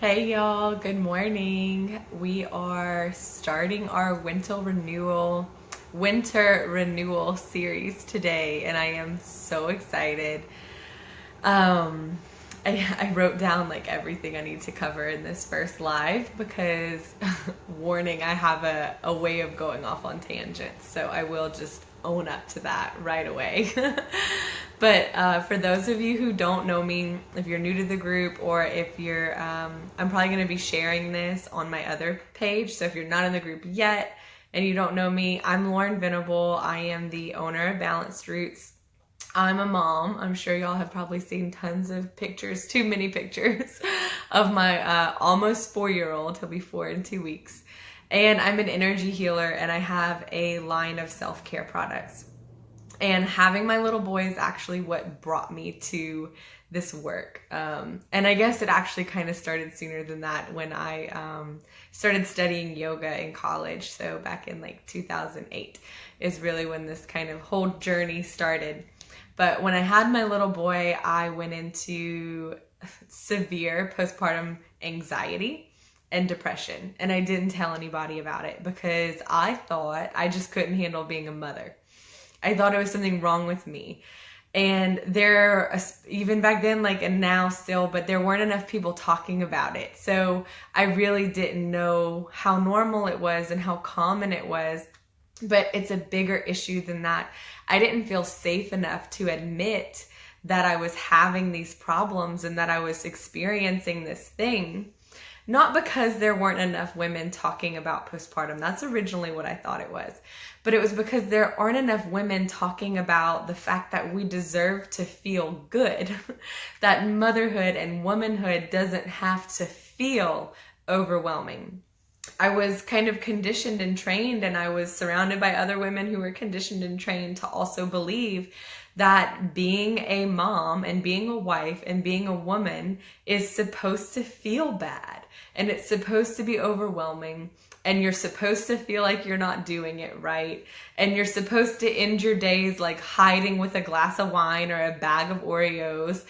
Hey y'all, good morning. We are starting our winter renewal series today, and I am so excited. Um, I wrote down like everything I need to cover in this first live because, warning, I have a way of going off on tangents, so I will just own up to that right away. But for those of you who don't know me, if you're new to the group or if you're, I'm probably going to be sharing this on my other page. So if you're not in the group yet and you don't know me, I'm Lauren Venable. I am the owner of Balanced Roots. I'm a mom. I'm sure y'all have probably seen tons of pictures, too many pictures, of my almost 4-year-old. He'll be 4 in 2 weeks. And I'm an energy healer, and I have a line of self-care products. And having my little boy is actually what brought me to this work. And I guess it actually kind of started sooner than that when I started studying yoga in college. So back in like 2008 is really when this kind of whole journey started. But when I had my little boy, I went into severe postpartum anxiety and depression. And I didn't tell anybody about it because I thought I just couldn't handle being a mother. I thought it was something wrong with me. And there, even back then, like, and now still, but there weren't enough people talking about it. So I really didn't know how normal it was and how common it was. But it's a bigger issue than that. I didn't feel safe enough to admit that I was having these problems and that I was experiencing this thing. Not because there weren't enough women talking about postpartum. That's originally what I thought it was. But it was because there aren't enough women talking about the fact that we deserve to feel good. That motherhood and womanhood doesn't have to feel overwhelming. I was kind of conditioned and trained, and I was surrounded by other women who were conditioned and trained to also believe that being a mom and being a wife and being a woman is supposed to feel bad, and it's supposed to be overwhelming, and you're supposed to feel like you're not doing it right, and you're supposed to end your days like hiding with a glass of wine or a bag of Oreos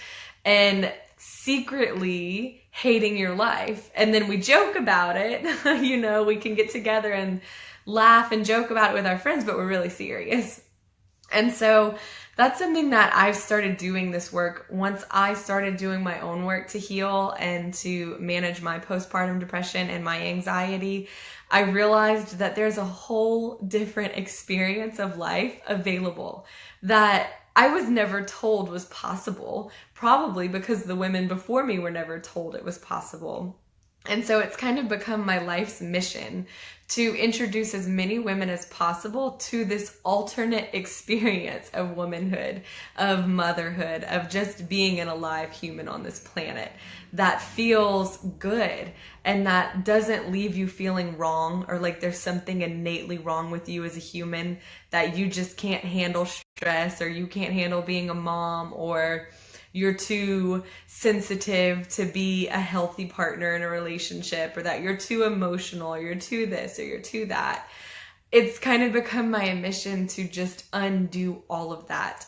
and secretly hating your life. And then we joke about it. We can get together and laugh and joke about it with our friends, but we're really serious. And so that's something that I've started doing this work once I started doing my own work to heal and to manage my postpartum depression and my anxiety. I realized that there's a whole different experience of life available that I was never told was possible, probably because the women before me were never told it was possible. And so it's kind of become my life's mission to introduce as many women as possible to this alternate experience of womanhood, of motherhood, of just being an alive human on this planet that feels good and that doesn't leave you feeling wrong or like there's something innately wrong with you as a human, that you just can't handle stress or you can't handle being a mom or you're too sensitive to be a healthy partner in a relationship, or that you're too emotional, or you're too this, or you're too that. It's kind of become my mission to just undo all of that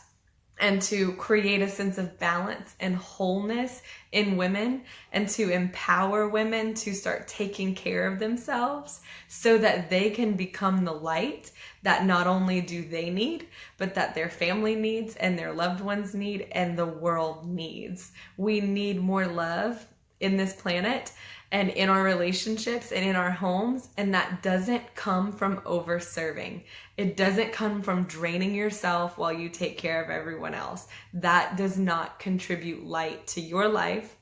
and to create a sense of balance and wholeness in women and to empower women to start taking care of themselves so that they can become the light that not only do they need, but that their family needs and their loved ones need and the world needs. We need more love in this planet and in our relationships and in our homes, and that doesn't come from over-serving. It doesn't come from draining yourself while you take care of everyone else. That does not contribute light to your life,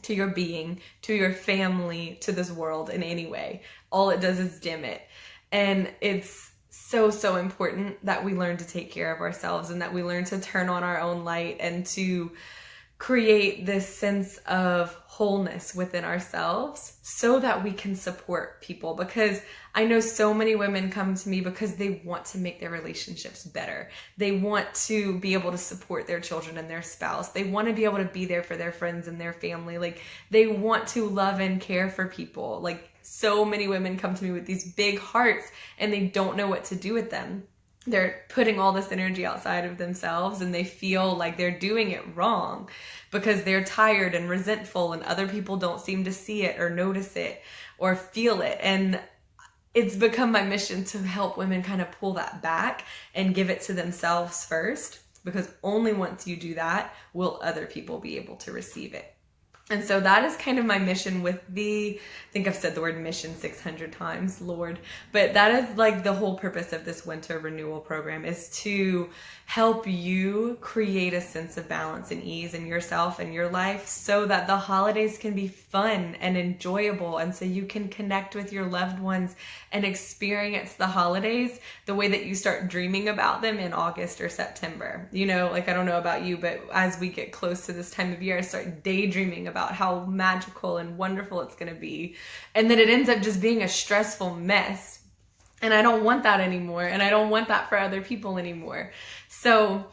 to your being, to your family, to this world in any way. All it does is dim it. And it's so important that we learn to take care of ourselves and that we learn to turn on our own light and to create this sense of wholeness within ourselves so that we can support people. Because I know so many women come to me because they want to make their relationships better. They want to be able to support their children and their spouse. They want to be able to be there for their friends and their family. Like, they want to love and care for people. Like, so many women come to me with these big hearts and they don't know what to do with them. they're putting all this energy outside of themselves, and they feel like they're doing it wrong because they're tired and resentful and other people don't seem to see it or notice it or feel it. And it's become my mission to help women kind of pull that back and give it to themselves first, because only once you do that will other people be able to receive it. And so that is kind of my mission with I think I've said the word mission 600 times, Lord, but that is like the whole purpose of this winter renewal program, is to help you create a sense of balance and ease in yourself and your life so that the holidays can be fun and enjoyable. And so you can connect with your loved ones and experience the holidays the way that you start dreaming about them in August or September. You know, like, I don't know about you, but as we get close to this time of year, I start daydreaming about how magical and wonderful it's going to be. And then it ends up just being a stressful mess. And I don't want that anymore. And I don't want that for other people anymore. So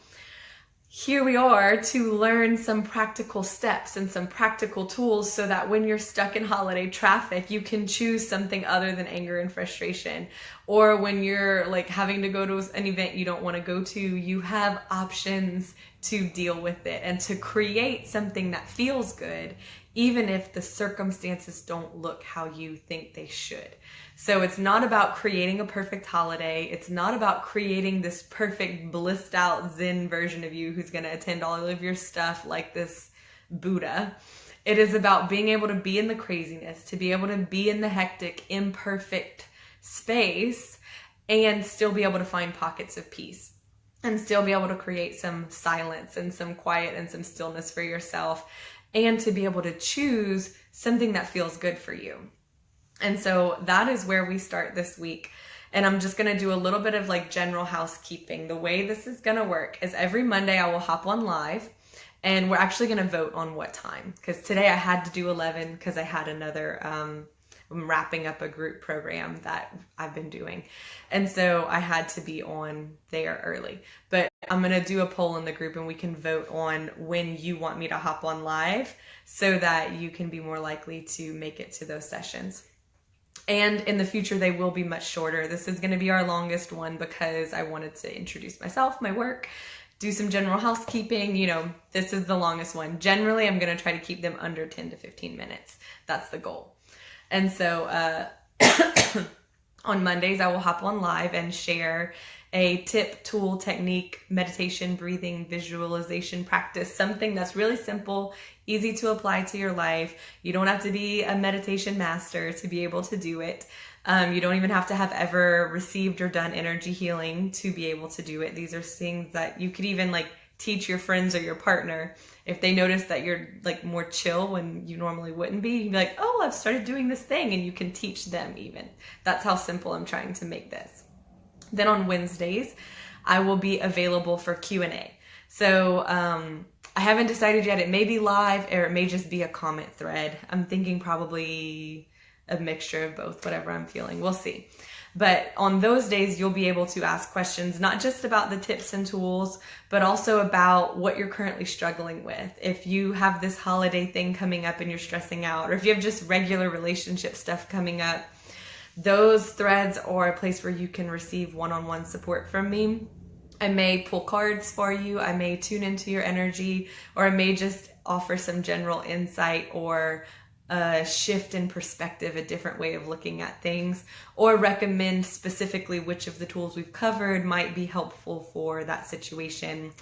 here we are to learn some practical steps and some practical tools so that when you're stuck in holiday traffic, you can choose something other than anger and frustration. Or when you're like having to go to an event you don't want to go to, you have options to deal with it and to create something that feels good, even if the circumstances don't look how you think they should. So it's not about creating a perfect holiday. It's not about creating this perfect blissed out Zen version of you who's going to attend all of your stuff like this Buddha. It is about being able to be in the craziness, to be able to be in the hectic, imperfect space and still be able to find pockets of peace and still be able to create some silence and some quiet and some stillness for yourself, and to be able to choose something that feels good for you. And so that is where we start this week. And I'm just going to do a little bit of like general housekeeping. The way this is going to work is every Monday I will hop on live, and we're actually going to vote on what time. Because today I had to do 11 because I had another, I'm wrapping up a group program that I've been doing. And so I had to be on there early. But I'm going to do a poll in the group and we can vote on when you want me to hop on live so that you can be more likely to make it to those sessions. And in the future, they will be much shorter. This is going to be our longest one because I wanted to introduce myself, my work, do some general housekeeping. You know, this is the longest one. Generally, I'm going to try to keep them under 10 to 15 minutes. That's the goal. And so on Mondays, I will hop on live and share a tip, tool, technique, meditation, breathing, visualization practice, something that's really simple, easy to apply to your life. You don't have to be a meditation master to be able to do it. You don't even have to have ever received or done energy healing to be able to do it. These are things that you could even like teach your friends or your partner. If they notice that you're like more chill when you normally wouldn't be, you'd be like, oh, I've started doing this thing, and you can teach them even. That's how simple I'm trying to make this. Then on Wednesdays, I will be available for Q&A. So I haven't decided yet. It may be live or it may just be a comment thread. I'm thinking probably a mixture of both, whatever I'm feeling. We'll see. But on those days, you'll be able to ask questions, not just about the tips and tools, but also about what you're currently struggling with. If you have this holiday thing coming up and you're stressing out, or if you have just regular relationship stuff coming up, those threads are a place where you can receive one-on-one support from me. I may pull cards for you. I may tune into your energy, or I may just offer some general insight or a shift in perspective, a different way of looking at things, or recommend specifically which of the tools we've covered might be helpful for that situation.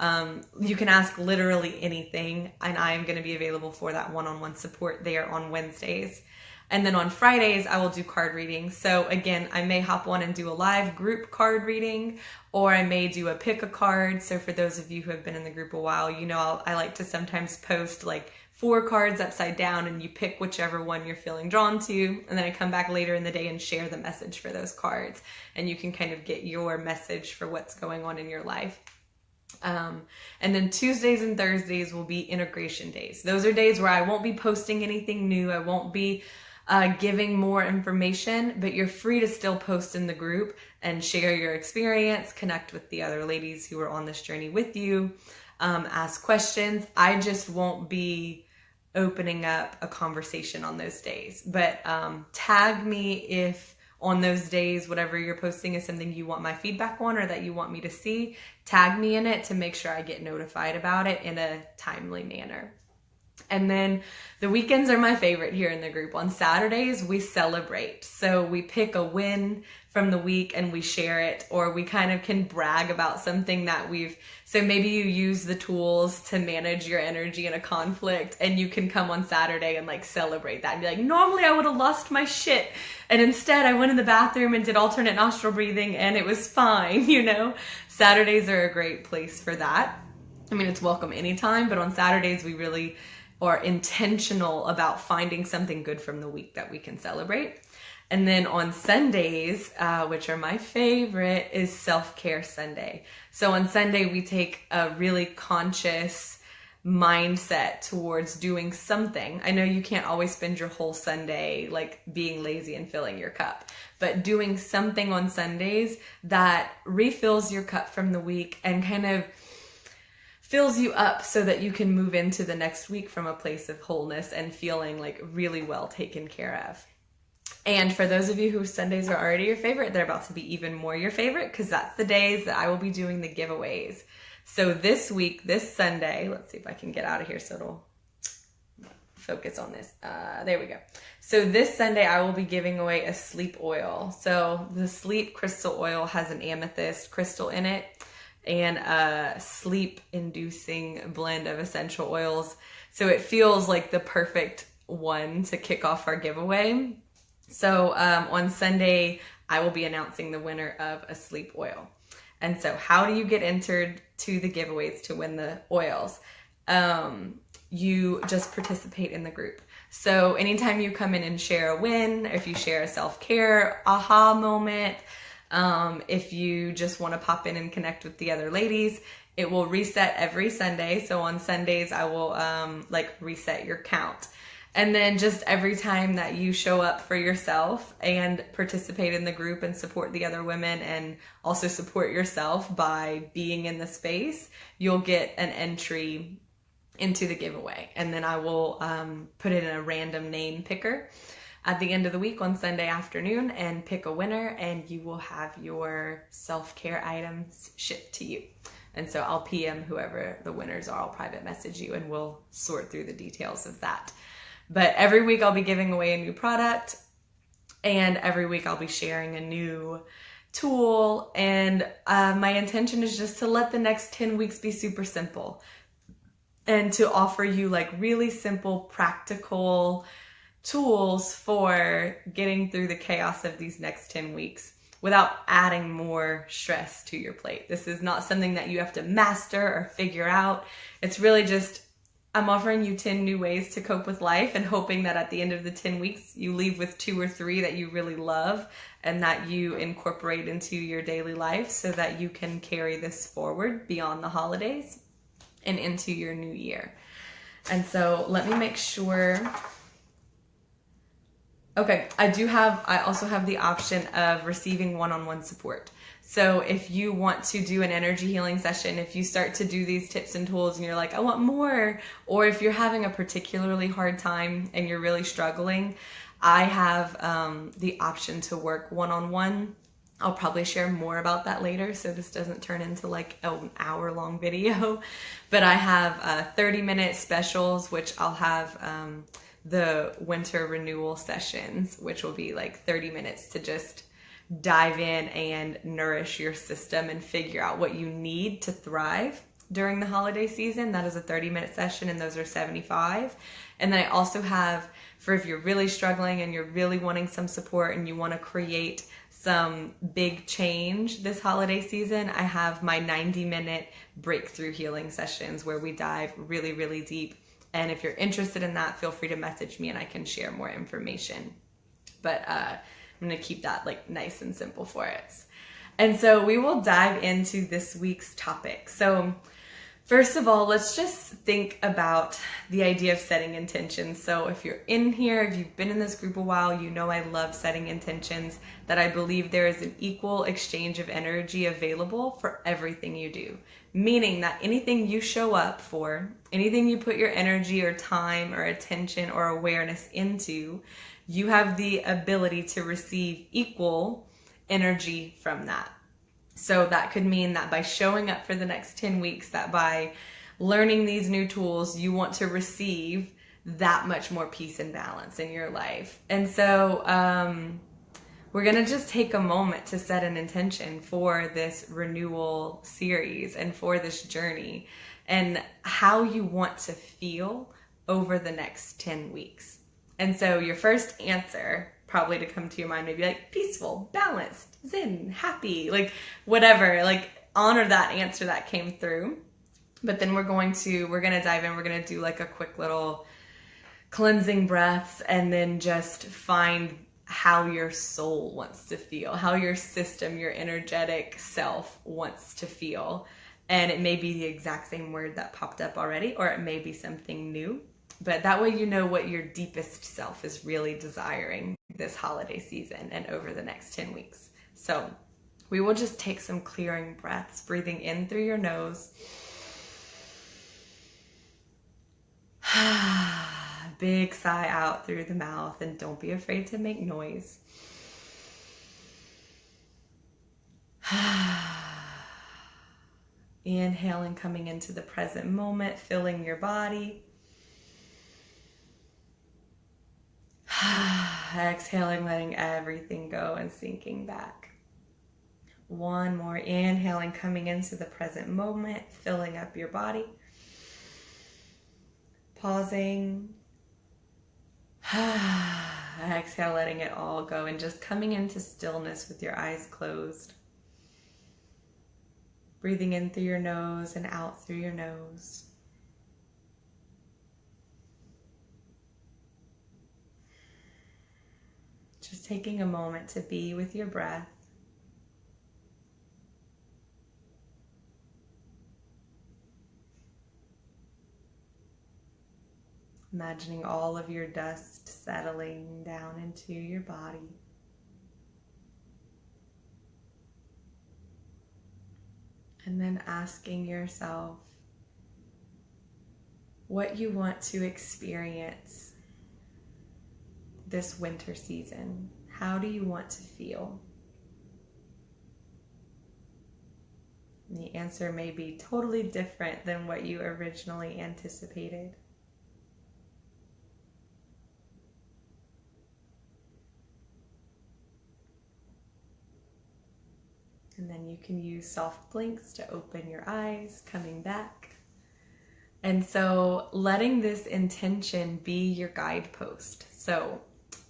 You can ask literally anything, and I'm going to be available for that one-on-one support there on Wednesdays. And then on Fridays, I will do card readings. So again, I may hop on and do a live group card reading, or I may do a pick a card. So for those of you who have been in the group a while, you know, I like to sometimes post like 4 cards upside down, and you pick whichever one you're feeling drawn to. And then I come back later in the day and share the message for those cards. And you can kind of get your message for what's going on in your life. And then Tuesdays and Thursdays will be integration days. Those are days where I won't be posting anything new. I won't be giving more information, but you're free to still post in the group and share your experience, connect with the other ladies who are on this journey with you, ask questions. I just won't be opening up a conversation on those days, but tag me if on those days, whatever you're posting is something you want my feedback on or that you want me to see, tag me in it to make sure I get notified about it in a timely manner. And then the weekends are my favorite here in the group. On Saturdays, we celebrate. So we pick a win from the week and we share it, or we kind of can brag about something that so maybe you use the tools to manage your energy in a conflict, and you can come on Saturday and like celebrate that and be like, normally I would have lost my shit, and instead I went in the bathroom and did alternate nostril breathing and it was fine, you know? Saturdays are a great place for that. I mean, it's welcome anytime, but on Saturdays we really are intentional about finding something good from the week that we can celebrate. And then on Sundays, which are my favorite, is Self-Care Sunday. So on Sunday, we take a really conscious mindset towards doing something. I know you can't always spend your whole Sunday like being lazy and filling your cup, but doing something on Sundays that refills your cup from the week and kind of fills you up so that you can move into the next week from a place of wholeness and feeling like really well taken care of. And for those of you whose Sundays are already your favorite, they're about to be even more your favorite, because that's the days that I will be doing the giveaways. So this week, this Sunday, let's see if I can get out of here so it'll focus on this. There we go. So this Sunday, I will be giving away a sleep oil. So the sleep crystal oil has an amethyst crystal in it and a sleep-inducing blend of essential oils. So it feels like the perfect one to kick off our giveaway. So on Sunday, I will be announcing the winner of a sleep oil. And so how do you get entered to the giveaways to win the oils? You just participate in the group. So anytime you come in and share a win, if you share a self-care aha moment, if you just want to pop in and connect with the other ladies, it will reset every Sunday. So on Sundays, I will reset your count. And then just every time that you show up for yourself and participate in the group and support the other women and also support yourself by being in the space, you'll get an entry into the giveaway. And then I will put it in a random name picker at the end of the week on Sunday afternoon and pick a winner, and you will have your self-care items shipped to you. And so I'll PM whoever the winners are. I'll private message you and we'll sort through the details of that. But every week I'll be giving away a new product, and every week I'll be sharing a new tool. And my intention is just to let the next 10 weeks be super simple and to offer you like really simple, practical tools for getting through the chaos of these next 10 weeks without adding more stress to your plate. This is not something that you have to master or figure out. It's really just, I'm offering you 10 new ways to cope with life and hoping that at the end of the 10 weeks, you leave with 2 or 3 that you really love and that you incorporate into your daily life so that you can carry this forward beyond the holidays and into your new year. And so let me make sure. Okay, I also have the option of receiving one-on-one support. So if you want to do an energy healing session, if you start to do these tips and tools and you're like, I want more, or if you're having a particularly hard time and you're really struggling, I have the option to work one-on-one. I'll probably share more about that later, so this doesn't turn into like an hour-long video. But I have 30-minute specials, which I'll have the winter renewal sessions, which will be like 30 minutes to just dive in and nourish your system and figure out what you need to thrive during the holiday season. That is a 30-minute session, and those are $75. And then I also have, for if you're really struggling and you're really wanting some support and you want to create some big change this holiday season, I have my 90-minute breakthrough healing sessions where we dive really, really deep. And if you're interested in that, feel free to message me and I can share more information. But I'm going to keep that like nice and simple for us. And so we will dive into this week's topic. So First of all, let's just think about the idea of setting intentions. So if you're in here, if you've been in this group a while, you know I love setting intentions, that I believe there is an equal exchange of energy available for everything you do. Meaning that anything you show up for, anything you put your energy or time or attention or awareness into, you have the ability to receive equal energy from that. So that could mean that by showing up for the next 10 weeks, that by learning these new tools, you want to receive that much more peace and balance in your life. And so we're going to just take a moment to set an intention for this renewal series and for this journey and how you want to feel over the next 10 weeks. And so your first answer probably to come to your mind, maybe like peaceful, balanced, zen, happy, like whatever, like honor that answer that came through. But then we're going to dive in, we're going to do like a quick little cleansing breaths and then just find how your soul wants to feel, how your system, your energetic self wants to feel. And it may be the exact same word that popped up already, or it may be something new. But that way you know what your deepest self is really desiring this holiday season and over the next 10 weeks. So we will just take some clearing breaths, breathing in through your nose. Big sigh out through the mouth, and don't be afraid to make noise. Inhaling, coming into the present moment, filling your body. Exhaling, letting everything go and sinking back. One more. Inhaling, coming into the present moment, filling up your body. Pausing. Exhale, letting it all go and just coming into stillness with your eyes closed. Breathing in through your nose and out through your nose. Just taking a moment to be with your breath. Imagining all of your dust settling down into your body. And then asking yourself what you want to experience this winter season. How do you want to feel? And the answer may be totally different than what you originally anticipated. And then you can use soft blinks to open your eyes, coming back. And so letting this intention be your guidepost. So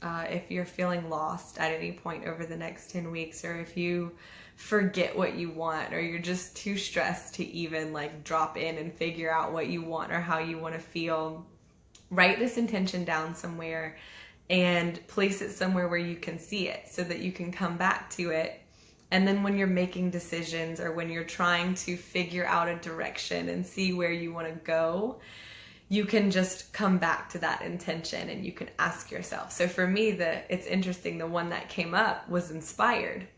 if you're feeling lost at any point over the next 10 weeks, or if you forget what you want, or you're just too stressed to even like drop in and figure out what you want or how you want to feel, write this intention down somewhere and place it somewhere where you can see it so that you can come back to it. And then when you're making decisions or when you're trying to figure out a direction and see where you want to go, you can just come back to that intention and you can ask yourself. So for me, it's interesting, the one that came up was inspired.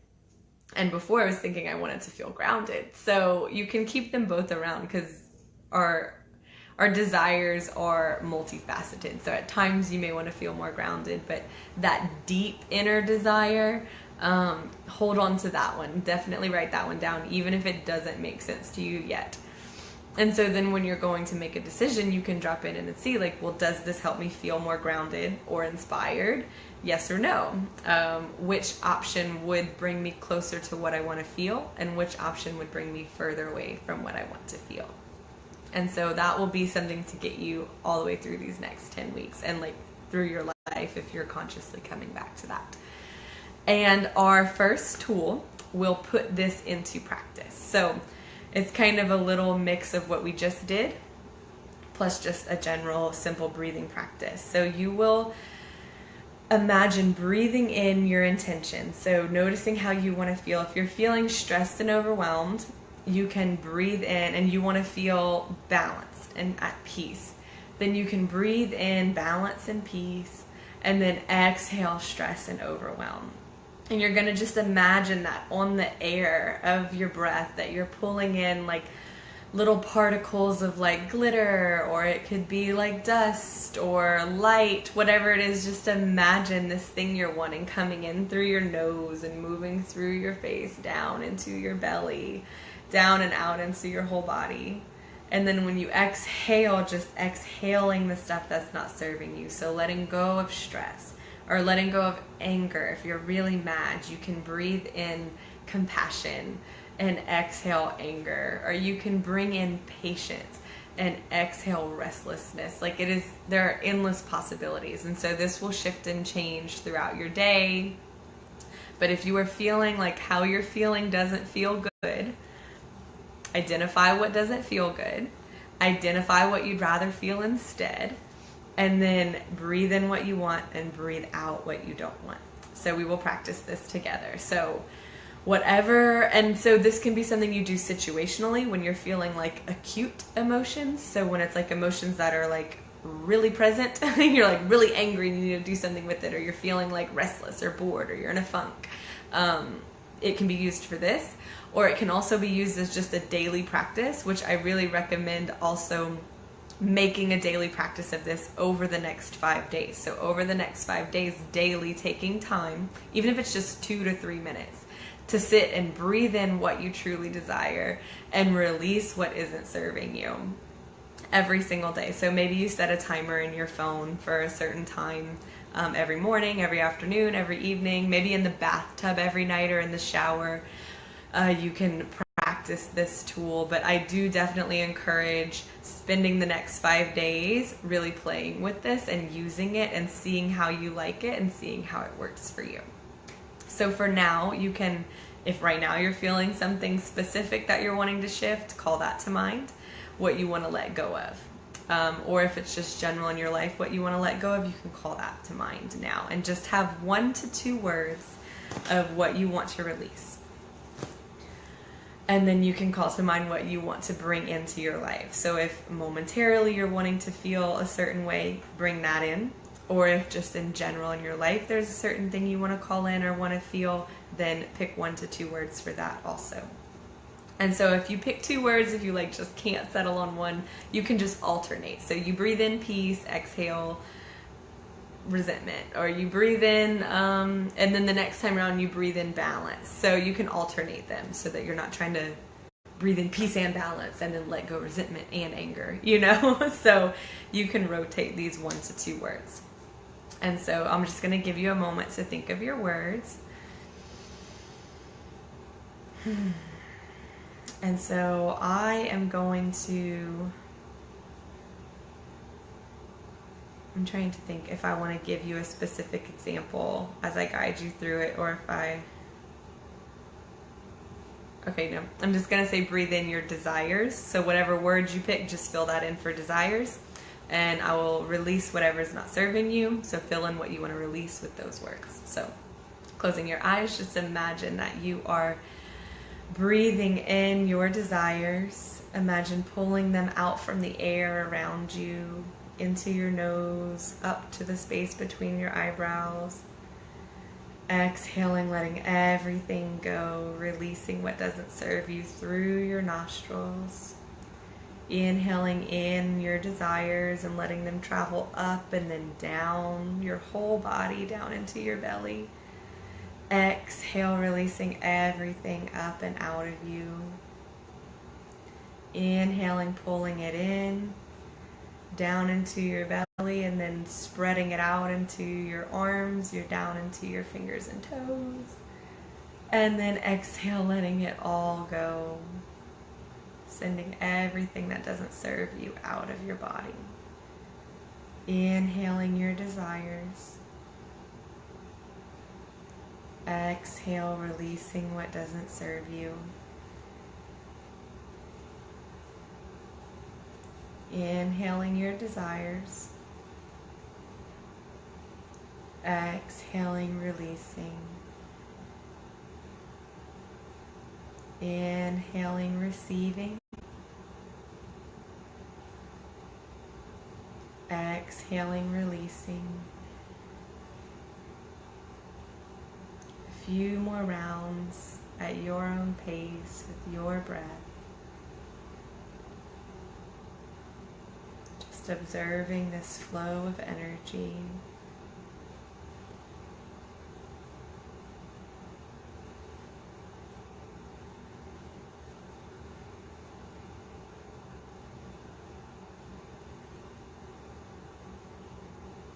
And before I was thinking I wanted to feel grounded. So you can keep them both around because our desires are multifaceted. So at times you may want to feel more grounded, but that deep inner desire, hold on to that one. Definitely write that one down, even if it doesn't make sense to you yet. And so then when you're going to make a decision, you can drop in and see like, well, does this help me feel more grounded or inspired? Yes or no? Which option would bring me closer to what I want to feel, and which option would bring me further away from what I want to feel? And so that will be something to get you all the way through these next 10 weeks and like through your life if you're consciously coming back to that. And our first tool will put this into practice. So it's kind of a little mix of what we just did, plus just a general simple breathing practice. So you will imagine breathing in your intention. So noticing how you want to feel. If you're feeling stressed and overwhelmed, you can breathe in and you want to feel balanced and at peace. Then you can breathe in balance and peace, and then exhale stress and overwhelm. And you're going to just imagine that on the air of your breath, that you're pulling in like little particles of like glitter, or it could be like dust or light, whatever it is. Just imagine this thing you're wanting coming in through your nose and moving through your face, down into your belly, down and out into your whole body. And then when you exhale, just exhaling the stuff that's not serving you. So letting go of stress or letting go of anger. If you're really mad, you can breathe in compassion and exhale anger. Or you can bring in patience and exhale restlessness. Like there are endless possibilities. And so this will shift and change throughout your day. But if you are feeling like how you're feeling doesn't feel good, identify what doesn't feel good. Identify what you'd rather feel instead. And then breathe in what you want and breathe out what you don't want. So we will practice this together. So whatever, and so this can be something you do situationally when you're feeling like acute emotions. So when it's like emotions that are like really present, you're like really angry and you need to do something with it, or you're feeling like restless or bored, or you're in a funk. It can be used for this, or it can also be used as just a daily practice, which I really recommend also making a daily practice of this over the next 5 days. So over the next 5 days, daily taking time, even if it's just 2 to 3 minutes, to sit and breathe in what you truly desire and release what isn't serving you every single day. So maybe you set a timer in your phone for a certain time, every morning, every afternoon, every evening, maybe in the bathtub every night or in the shower. You can practice this tool, but I do definitely encourage spending the next 5 days really playing with this and using it and seeing how you like it and seeing how it works for you. So for now, you can, if right now you're feeling something specific that you're wanting to shift, call that to mind, what you want to let go of. Or if it's just general in your life, what you want to let go of, you can call that to mind now. And just have 1 to 2 words of what you want to release. And then you can call to mind what you want to bring into your life. So if momentarily you're wanting to feel a certain way, bring that in. Or if just in general in your life there's a certain thing you want to call in or want to feel, then pick 1 to 2 words for that also. And so if you pick 2 words, if you like just can't settle on one, you can just alternate. So you breathe in peace, exhale resentment, or you breathe in and then the next time around you breathe in balance. So you can alternate them so that you're not trying to breathe in peace and balance and then let go resentment and anger, So you can rotate these 1 to 2 words. And so I'm just going to give you a moment to think of your words. And so I am going to, I'm trying to think if I want to give you a specific example as I guide you through it, or if okay, no, I'm just going to say breathe in your desires. So whatever words you pick, just fill that in for desires. And I will release whatever is not serving you. So fill in what you want to release with those words. So closing your eyes, just imagine that you are breathing in your desires. Imagine pulling them out from the air around you, into your nose, up to the space between your eyebrows. Exhaling, letting everything go, releasing what doesn't serve you through your nostrils. Inhaling in your desires and letting them travel up and then down your whole body, down into your belly. Exhale, releasing everything up and out of you. Inhaling, pulling it in, down into your belly, and then spreading it out into your arms, you're down into your fingers and toes. And then exhale, letting it all go. Sending everything that doesn't serve you out of your body. Inhaling your desires. Exhale, releasing what doesn't serve you. Inhaling your desires. Exhaling, releasing. Inhaling, receiving. Exhaling, releasing. A few more rounds at your own pace with your breath. Just observing this flow of energy.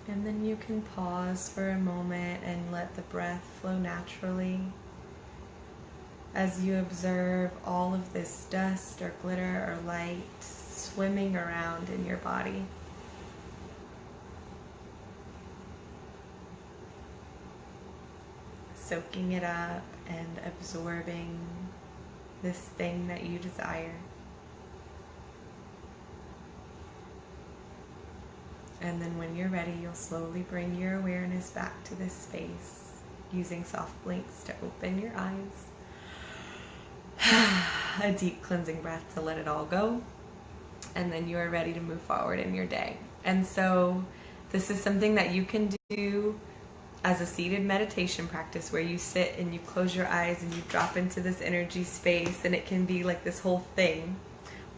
And then you can pause for a moment and let the breath flow naturally as you observe all of this dust or glitter or light swimming around in your body. Soaking it up and absorbing this thing that you desire. And then when you're ready, you'll slowly bring your awareness back to this space using soft blinks to open your eyes. A deep cleansing breath to let it all go. And then you are ready to move forward in your day. And so this is something that you can do as a seated meditation practice where you sit and you close your eyes and you drop into this energy space, and it can be like this whole thing.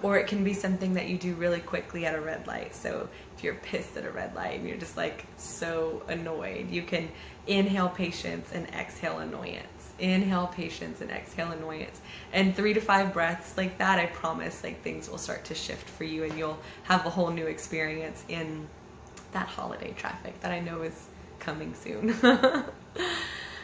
Or it can be something that you do really quickly at a red light. So if you're pissed at a red light and you're just like so annoyed, you can inhale patience and exhale annoyance. Inhale patience and exhale annoyance. And 3 to 5 breaths like that, I promise like things will start to shift for you and you'll have a whole new experience in that holiday traffic that I know is coming soon.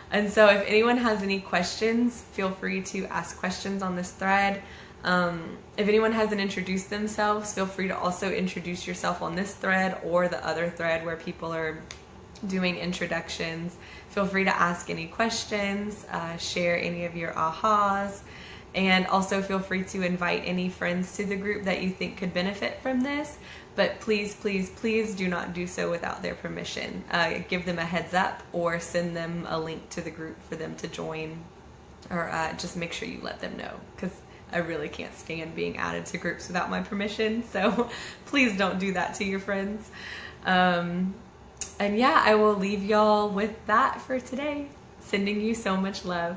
And so if anyone has any questions, feel free to ask questions on this thread. If anyone hasn't introduced themselves, feel free to also introduce yourself on this thread or the other thread where people are doing introductions. Feel free to ask any questions, share any of your ahas, and also feel free to invite any friends to the group that you think could benefit from this. But please, please, please do not do so without their permission. Give them a heads up or send them a link to the group for them to join, or just make sure you let them know, because I really can't stand being added to groups without my permission. So please don't do that to your friends. And yeah, I will leave y'all with that for today. Sending you so much love.